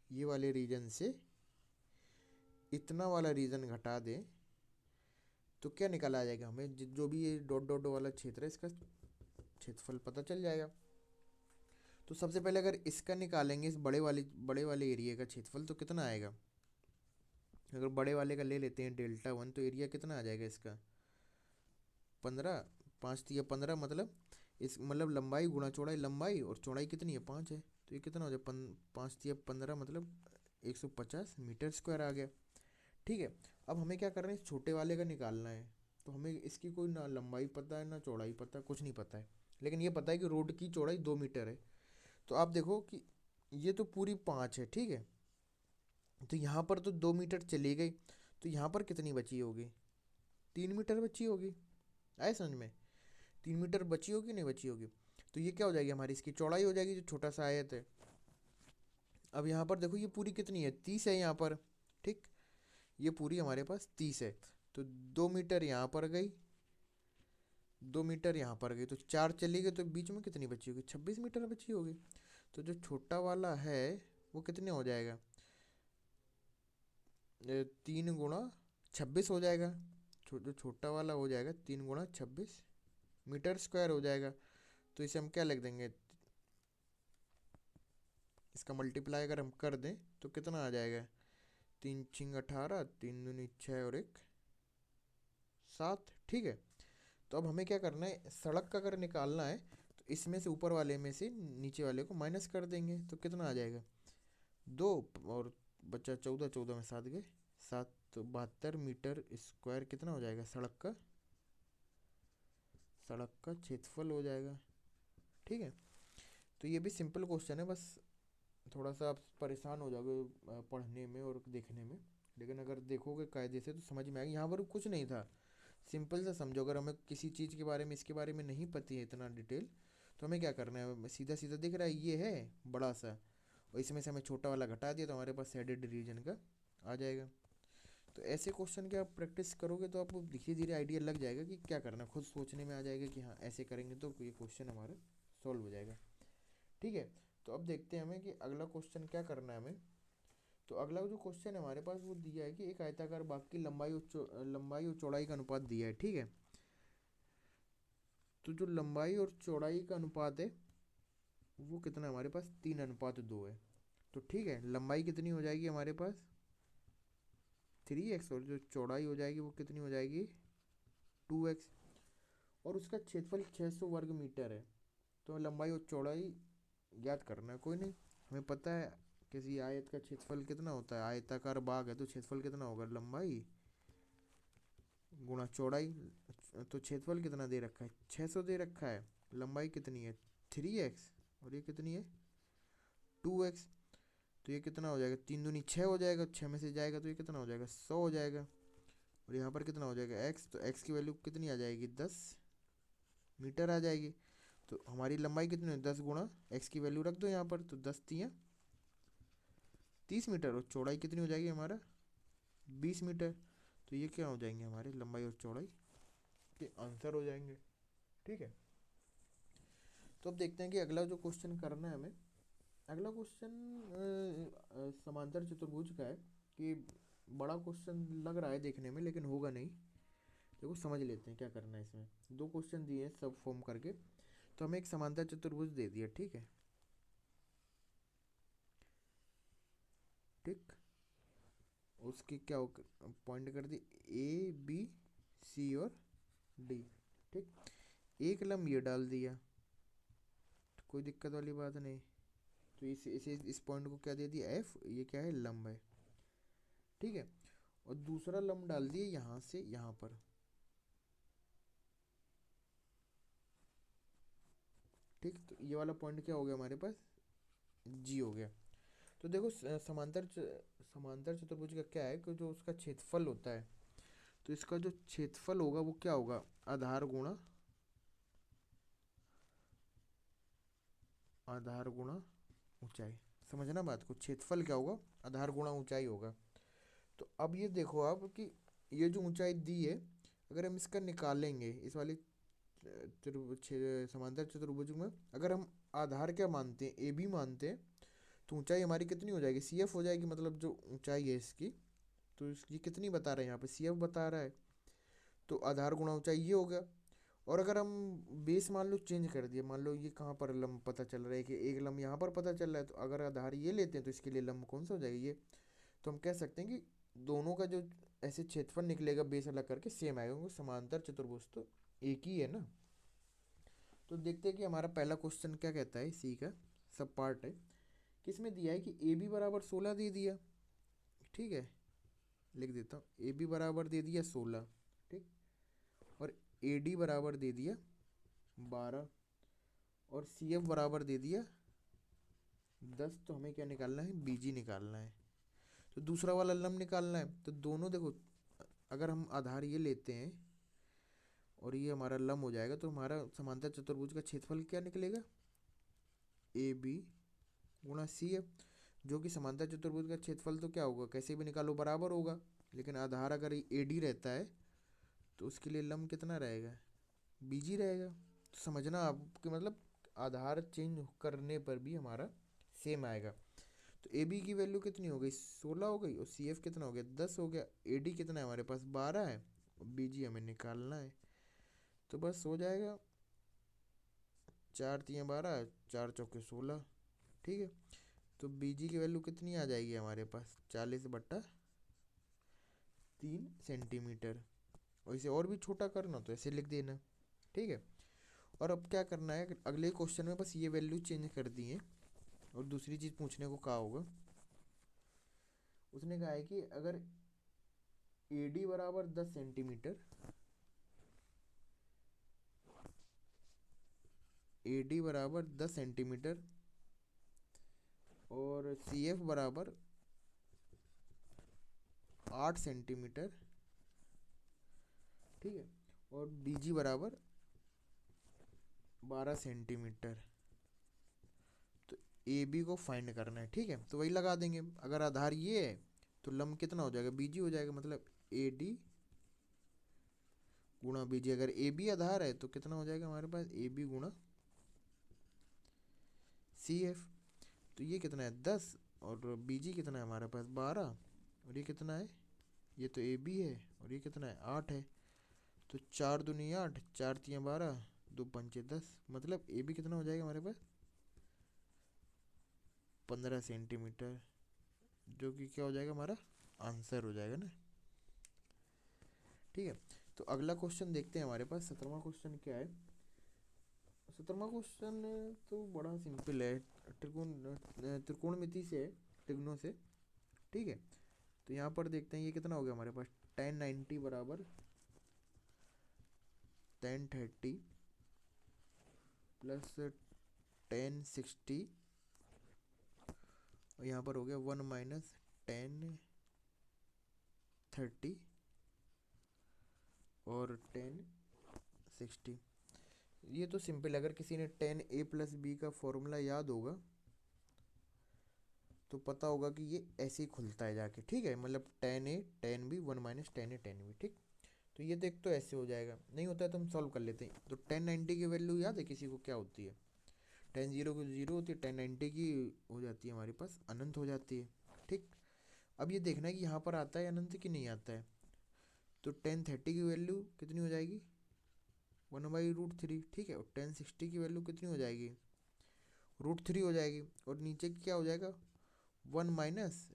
ये वाले रीजन से इतना वाला रीजन घटा दें तो क्या निकल आ जाएगा हमें? जो भी ये डॉट डॉट वाला क्षेत्र है, इसका क्षेत्रफल पता चल जाएगा। तो सबसे पहले अगर इसका निकालेंगे, इस बड़े वाले एरिया का क्षेत्रफल, तो कितना आएगा? अगर बड़े वाले का ले लेते हैं Δ1, तो एरिया कितना आ जाएगा इसका? 15। 5×3 = 15, मतलब इस मतलब लंबाई गुणा चौड़ाई, लंबाई और चौड़ाई कितनी है? 5 है। तो ये कितना हो जाए? 5×3 = 15 मतलब 150 मीटर स्क्वायर आ गया, ठीक है। अब हमें क्या करना है? इस छोटे वाले का निकालना है। तो हमें इसकी कोई ना लंबाई पता है ना चौड़ाई पता है, कुछ नहीं पता है। लेकिन ये पता है कि रोड की चौड़ाई 2 मीटर है। तो आप देखो कि ये तो पूरी 5 है, ठीक है। तो यहाँ पर तो 2 मीटर चली गई, तो यहाँ पर कितनी बची होगी? 3 मीटर बची होगी। आए समझ में? 3 मीटर बची होगी, नहीं बची होगी? तो ये क्या हो जाएगी हमारी? इसकी चौड़ाई हो जाएगी, जो छोटा सा आयत है। अब यहाँ पर देखो ये पूरी कितनी है? 30 है यहाँ पर, ठीक। ये पूरी हमारे पास 30 है। तो 2 मीटर यहाँ पर गई, 2 मीटर यहाँ पर गई, तो 4 चली गई, तो बीच में कितनी बची होगी? 26 मीटर बची होगी। तो जो छोटा वाला है वो कितने हो जाएगा? 3 × 26 हो जाएगा। जो छोटा वाला हो जाएगा 3 × 26 मीटर स्क्वायर हो जाएगा। तो इसे हम क्या लिख देंगे? इसका मल्टीप्लाई अगर हम कर दें तो कितना आ जाएगा? 3×6 = 18, 3×2 = 6 और 1 7, ठीक है। तो अब हमें क्या करना है? सड़क का अगर निकालना है तो इसमें से ऊपर वाले में से नीचे वाले को माइनस कर देंगे, तो कितना आ जाएगा? 2 और बचा 14, 14 में 7 गए, 7, तो 72 मीटर स्क्वायर कितना हो जाएगा? सड़क का क्षेत्रफल हो जाएगा, ठीक है। तो ये भी सिंपल क्वेश्चन है, बस थोड़ा सा आप परेशान हो जाओगे पढ़ने में और देखने में। लेकिन अगर देखोगे कायदे से तो समझ में आएगा। यहाँ पर कुछ नहीं था, सिंपल सा समझो। अगर हमें किसी चीज़ के बारे में, इसके बारे में नहीं पता है इतना डिटेल, तो हमें क्या करना है, सीधा सीधा दिख रहा है ये है बड़ा सा, और इसमें से हमें छोटा वाला घटा दिया तो हमारे पास शेडेड रीजन का आ जाएगा। तो ऐसे क्वेश्चन की आप प्रैक्टिस करोगे तो आपको धीरे धीरे आइडिया लग जाएगा कि क्या करना, खुद सोचने में आ जाएगा कि हाँ ऐसे करेंगे तो ये क्वेश्चन हमारा सॉल्व हो जाएगा। ठीक है, तो अब देखते हैं हमें कि अगला क्वेश्चन क्या करना है हमें। तो अगला जो क्वेश्चन है हमारे पास वो दिया है कि एक आयताकार बाग की लंबाई और चौड़ाई का अनुपात दिया है। ठीक है, तो जो लंबाई और चौड़ाई का अनुपात है वो कितना है हमारे पास, 3:2 है। तो ठीक है, लंबाई कितनी हो जाएगी हमारे पास 3x, और जो चौड़ाई हो जाएगी वो कितनी हो जाएगी 2x, और उसका क्षेत्रफल 600 वर्ग मीटर है। तो लंबाई और चौड़ाई ज्ञात करना है, कोई नहीं, हमें पता है किसी आयत का क्षेत्रफल कितना होता है। आयताकार बाग है तो क्षेत्रफल कितना होगा, लंबाई गुणा चौड़ाई। तो क्षेत्रफल कितना दे रखा है, 600 दे रखा है। लंबाई कितनी है 3x, और ये कितनी है 2x। तो ये कितना हो जाएगा, 3 दूनी 6 हो जाएगा, 6 में से जाएगा तो ये कितना हो जाएगा 100 हो जाएगा। और यहाँ पर कितना हो जाएगा x, तो x की वैल्यू कितनी आ जाएगी 10 मीटर आ जाएगी। तो हमारी लंबाई कितनी है 10 गुणा x की वैल्यू रख दो यहाँ पर, तो 10×3 = 30 मीटर, और चौड़ाई कितनी हो जाएगी हमारा 20 मीटर। तो ये क्या हो जाएंगे हमारे लंबाई और चौड़ाई के आंसर हो जाएंगे। ठीक है, तो अब देखते हैं कि अगला जो क्वेश्चन करना है हमें। अगला क्वेश्चन समांतर चतुर्भुज का है। कि बड़ा क्वेश्चन लग रहा है देखने में, लेकिन होगा नहीं। देखो समझ लेते हैं क्या करना है इसमें। दो क्वेश्चन दिए हैं सब फॉर्म करके, तो हमें एक समांतर चतुर्भुज दे दिया। ठीक है, ठीक, उसके क्या पॉइंट कर दी A B C और D। ठीक, एक लंब ये डाल दिया, तो कोई दिक्कत वाली बात नहीं। तो इस पॉइंट को क्या दे दिया F, ये क्या है लंब है। ठीक है, और दूसरा लंब डाल दिए यहाँ से यहाँ पर। ठीक, तो ये वाला पॉइंट क्या हो गया हमारे पास G हो गया। तो देखो समांतर चतुर्भुज का क्या है कि जो उसका क्षेत्रफल होता है, तो इसका जो क्षेत्रफल होगा वो क्या होगा, आधार गुणा ऊंचाई। समझना बात को, क्षेत्रफल क्या होगा आधार गुणा ऊंचाई होगा। तो अब ये देखो आप कि ये जो ऊंचाई दी है, अगर हम इसका निकालेंगे इस वाले समांतर चतुर्भुज में, अगर हम आधार क्या मानते हैं ए बी मानते हैं, तो ऊंचाई हमारी कितनी हो जाएगी सी एफ हो जाएगी। मतलब जो ऊंचाई है इसकी, तो ये कितनी बता रहा है यहाँ पे सी एफ बता रहा है। तो आधार गुणा ऊंचाई ये हो गया। और अगर हम बेस मान लो चेंज कर दिए, मान लो ये कहाँ पर लंब पता चल रहा है कि एक लंब यहाँ पर पता चल रहा है, तो अगर आधार ये लेते हैं तो इसके लिए लंब कौन सा हो जाएगा ये। तो हम कह सकते हैं कि दोनों का जो ऐसे क्षेत्रफल निकलेगा बेस अलग करके सेम आएगा, क्योंकि समांतर चतुर्भुज तो एक ही है ना। तो देखते हैं कि हमारा पहला क्वेश्चन क्या कहता है, सी का सब पार्ट है। किसमें दिया है कि ए बी बराबर 16 दे दिया। ठीक है, लिख देता हूँ, ए बी बराबर दे दिया 16। ठीक, और ए डी बराबर दे दिया 12, और सी एफ बराबर दे दिया 10। तो हमें क्या निकालना है, बी जी निकालना है। तो दूसरा वाला लंब निकालना है। तो दोनों देखो, अगर हम आधार ये लेते हैं और ये हमारा लंब हो जाएगा, तो हमारा समांतर चतुर्भुज का क्षेत्रफल क्या निकलेगा ए बी गुणा सी एफ, जो कि समांतर चतुर्भुज का क्षेत्रफल तो क्या होगा कैसे भी निकालो बराबर होगा। लेकिन आधार अगर ए डी रहता है तो उसके लिए लंब कितना रहेगा बीजी रहेगा। तो समझना आपके मतलब आधार चेंज करने पर भी हमारा सेम आएगा। तो ए बी की वैल्यू कितनी हो गई 16 हो गई, और सी एफ कितना हो गया 10 हो गया। ए डी कितना है हमारे पास 12 है, और बी जी हमें निकालना है। तो बस हो जाएगा, 4×3 = 12, 4×4 = 16। ठीक है, तो बी जी की वैल्यू कितनी आ जाएगी हमारे पास 40/3 सेंटीमीटर। और इसे और भी छोटा करना तो ऐसे लिख देना। ठीक है, और अब क्या करना है अगले क्वेश्चन में, बस ये वैल्यू चेंज कर दी है। और दूसरी चीज़ पूछने को कहा होगा, उसने कहा है कि अगर ए डी बराबर 10 सेंटीमीटर, ए डी बराबर 10 सेंटीमीटर और सी एफ बराबर 8 सेंटीमीटर, ठीक है, और बी जी बराबर 12 सेंटीमीटर। तो ए बी को फाइंड करना है, ठीक है, तो वही लगा देंगे। अगर आधार ये है तो लंब कितना हो जाएगा, बी जी हो जाएगा, मतलब ए डी गुणा बी जी। अगर ए बी आधार है तो कितना हो जाएगा हमारे पास, ए बी गुणा सी एफ। तो ये कितना है 10 और बी जी कितना है हमारे पास 12, और ये कितना है, ये तो ए बी है, और ये कितना है 8 है। तो 4 दूनी 8, 4 तियाँ 12, 2 पंचे 10, मतलब ए बी कितना हो जाएगा हमारे पास 15 सेंटीमीटर, जो कि क्या हो जाएगा हमारा आंसर हो जाएगा ना, ठीक है। तो अगला क्वेश्चन देखते हैं हमारे पास 17वां क्वेश्चन क्या है। 17वां क्वेश्चन तो बड़ा सिंपल है, त्रिकोणमिति से है, त्रिगुणों से, ठीक है। तो यहाँ पर देखते हैं ये कितना हो गया हमारे पास, tan 90 बराबर tan 30 प्लस tan 60, और यहाँ पर हो गया 1 माइनस tan 30 और tan 60। ये तो सिंपल, अगर किसी ने tan a प्लस बी का फॉर्मूला याद होगा तो पता होगा कि ये ऐसे ही खुलता है जाके, ठीक है, मतलब tan a tan b 1 minus tan a tan b, ठीक। तो ये देख तो ऐसे हो जाएगा, नहीं होता है तो हम सॉल्व कर लेते हैं। तो tan 90 की वैल्यू याद है किसी को क्या होती है, tan 0 की 0 होती है, tan 90 की हो जाती है हमारे पास अनंत हो जाती है, ठीक। अब ये देखना है कि यहाँ पर आता है अनंत कि नहीं आता है। तो tan 30 की वैल्यू कितनी हो जाएगी 1/√3, ठीक है, और tan 60 की वैल्यू कितनी हो जाएगी √3 हो जाएगी, और नीचे क्या हो जाएगा 1 माइनस,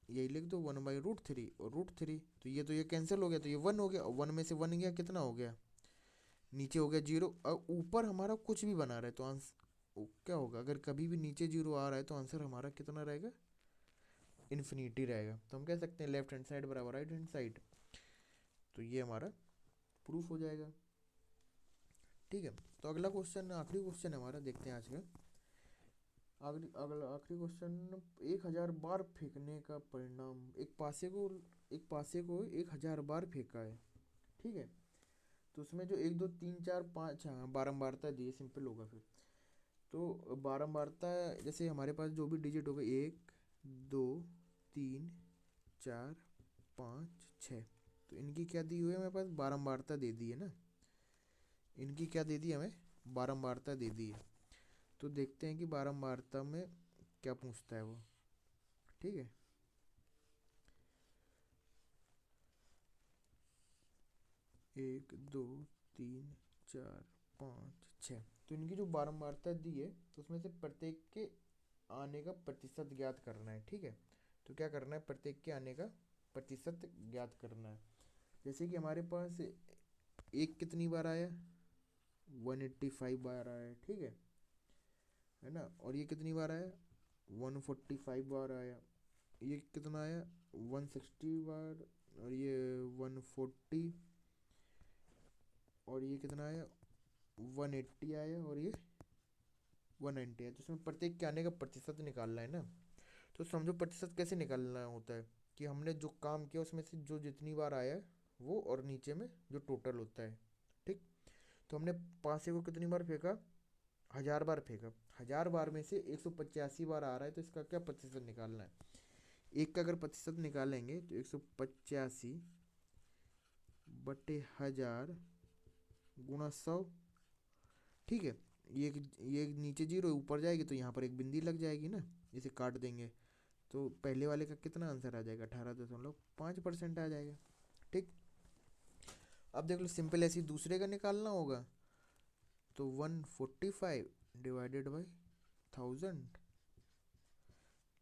यही लिख दो 1/√3 और √3। तो ये कैंसिल हो गया, तो ये 1 हो गया, और 1 में से 1 गया कितना हो गया, नीचे हो गया 0। अब ऊपर हमारा कुछ भी बना रहा है तो आंसर क्या होगा, अगर कभी भी नीचे 0 आ रहा है तो आंसर हमारा कितना रहेगा, इन्फिनिटी रहेगा। तो हम कह सकते हैं लेफ्ट हैंड साइड बराबर राइट हैंड साइड। तो ये हमारा प्रूफ हो जाएगा, ठीक है। तो अगला क्वेश्चन आखिरी क्वेश्चन है हमारा, देखते हैं आज का आखिरी क्वेश्चन। 1000 बार फेंकने का परिणाम, एक पासे को 1000 बार फेंका है, ठीक है। तो उसमें जो 1 2 3 4 5, हाँ बारंबारता दी है, सिंपल होगा फिर। तो बारंबारता जैसे हमारे पास जो भी डिजिट होगा 1 2 3 4 5 6, तो इनकी क्या दी हुई है हमारे पास, बारंबारता दे दी है ना, इनकी क्या दे दी हमें, बारंबारता दे दी है। तो देखते हैं कि बारंबारता में क्या पूछता है वो, ठीक है। एक दो तीन चार पाँच छः, तो इनकी जो बारंबारता दी है तो उसमें से प्रत्येक के आने का प्रतिशत ज्ञात करना है, ठीक है। तो क्या करना है, प्रत्येक के आने का प्रतिशत ज्ञात करना है। जैसे कि हमारे पास एक कितनी बार आया 185 बार आया, ठीक है ना, और ये कितनी बार आया 145 बार आया, ये कितना आया 160 बार, और ये 140, और ये कितना आया 180 आया, और ये 190 आया। तो इसमें प्रत्येक के आने का प्रतिशत निकालना है ना। तो समझो प्रतिशत कैसे निकालना होता है कि हमने जो काम किया उसमें से जो जितनी बार आया है वो, और नीचे में जो टोटल होता है, ठीक। तो हमने पासे को कितनी बार फेंका 1000 बार फेंका, 1000 बार में से 185 बार आ रहा है, तो इसका क्या प्रतिशत निकालना है। एक का अगर प्रतिशत निकालेंगे तो 185 बटे 1000 गुणा 100, ठीक है। ये नीचे 0 ऊपर जाएगी तो यहाँ पर एक बिंदी लग जाएगी ना, इसे काट देंगे। तो पहले वाले का कितना आंसर आ जाएगा 18.5% आ जाएगा, ठीक। अब देख लो सिंपल, ऐसी दूसरे का निकालना होगा तो 145 डिवाइडेड बाई 1000,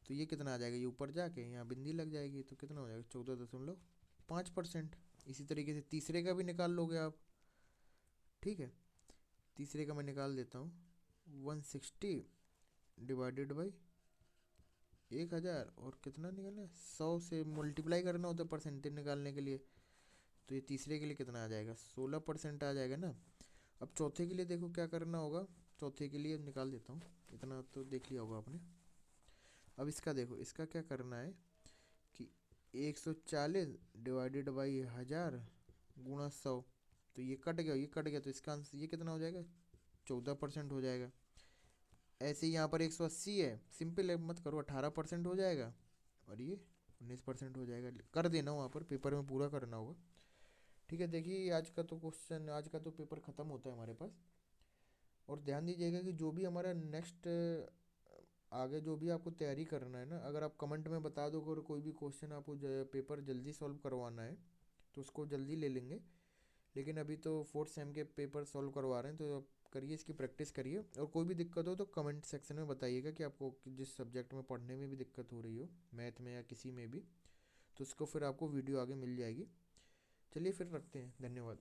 तो ये कितना आ जाएगा, ये ऊपर जाके यहाँ बिंदी लग जाएगी, तो कितना हो जाएगा 14.5%। इसी तरीके से तीसरे का भी निकाल लोगे आप, ठीक है। तीसरे का मैं निकाल देता हूँ 160 डिवाइडेड बाई 1000, और कितना निकालना है 100 से मल्टीप्लाई करना होता है परसेंटेज निकालने के लिए। तो ये तीसरे के लिए कितना आ जाएगा 16% आ जाएगा ना। अब चौथे के लिए देखो क्या करना होगा, चौथे के लिए निकाल देता हूँ, इतना तो देख लिया होगा आपने। अब इसका देखो, इसका क्या करना है कि 140 डिवाइडेड बाई 1000 गुणा 100। तो ये कट गया, ये कट गया, तो इसका आंसर ये कितना हो जाएगा, 14% हो जाएगा। ऐसे ही यहाँ पर 180 है, सिंपल है, मत करो, 18% हो जाएगा। और ये 19% हो जाएगा। कर देना वहाँ पर, पेपर में पूरा करना होगा। ठीक है, देखिए आज का तो क्वेश्चन, आज का तो पेपर ख़त्म होता है हमारे पास। और ध्यान दीजिएगा कि जो भी हमारा नेक्स्ट आगे जो भी आपको तैयारी करना है ना, अगर आप कमेंट में बता दो, अगर कोई भी क्वेश्चन आपको पेपर जल्दी सॉल्व करवाना है तो उसको जल्दी ले लेंगे। लेकिन अभी तो फोर्थ सेम के पेपर सॉल्व करवा रहे हैं, तो आप करिए, इसकी प्रैक्टिस करिए। और कोई भी दिक्कत हो तो कमेंट सेक्शन में बताइएगा कि आपको जिस सब्जेक्ट में पढ़ने में भी दिक्कत हो रही हो, मैथ में या किसी में भी, तो उसको फिर आपको वीडियो आगे मिल जाएगी। चलिए फिर रखते हैं, धन्यवाद।